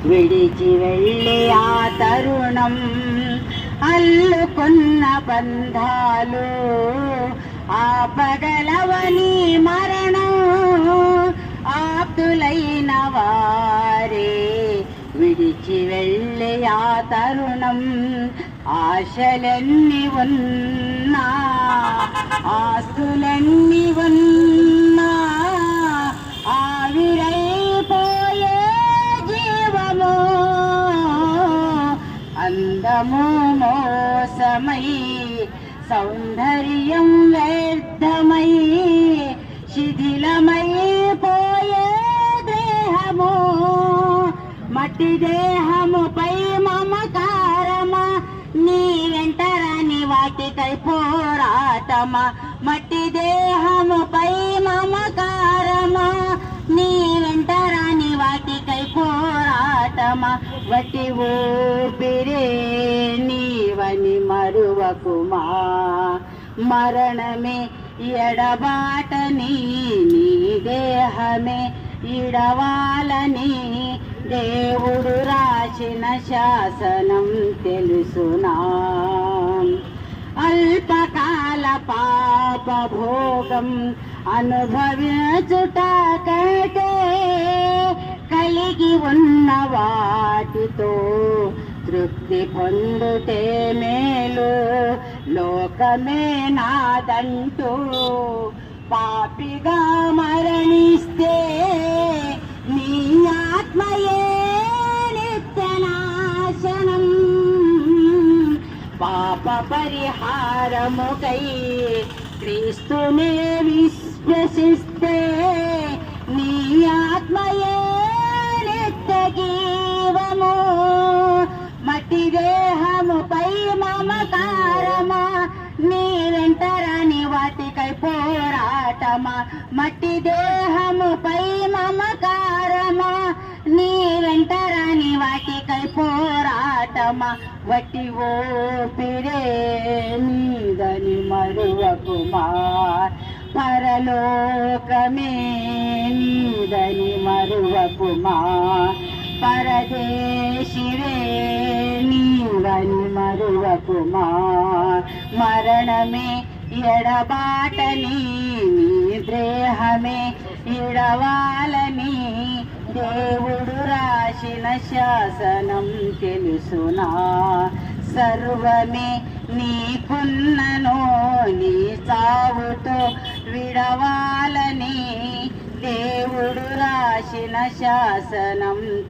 విడిచి వెళ్ళి ఆ తరుణం అల్లుకున్న బంధాలు ఆపగలవని మరణం ఆప్తులైన వారే విడిచి వెళ్ళి ఆ తరుణం ఆశలెన్ని ఉన్నా ఆస్తులెన్ని ఉన్నా ఆవిరైపోయే జీవము అందము మోసమై సౌందర్యం వ్యర్థమై శిథిలమైపోయే దేహము మట్టి దేహముపై మమకారమా నీ వెంటరాని వాటికై పోరాటమా మట్టి దేహముపై మమకారమా నీ వెంటరాని వాటికై పోరాటమా వట్టి ఊపిరే నీవని మరువకుమా మరణమే ఎడబాటని నీ దేహమే ఇడవాలని దేవుడు రాసిన శాసనం తెలుసునా అల్పకాల పాప భోగం అనుభవించుట కంటే కలిగి ఉన్న వాటితో తృప్తి పొందుటే మేలు లోకమే నాదంటూ పాపిగా మరణిస్తే నీ ఆత్మయే నిత్యనాశనం పాప పరిహారముకై క్రీస్తునే విశ్వసిస్తే నీ ఆత్మయే నిత్య జీవము మట్టి దేహముపై మమకారమా నీ వెంటరాని వాటికై పోరాటమా మట్టి దేహముపై మమకారమా నీ వెంటరాని వాటికై పోరాటమా వట్టి ఓపిరే నీదని మరువకుమా పరలోకమే నీదని మరువకుమా పరదేశివే నీవని మరువకుమా మరణమే ఎడబాటని నీ దేహమే ఇడవాలని దేవుడు రాసిన శాసనం తెలుసునా సర్వమే నీకున్నను నీ చావుతో విడవాలని దేవుడు రాసిన శాసనం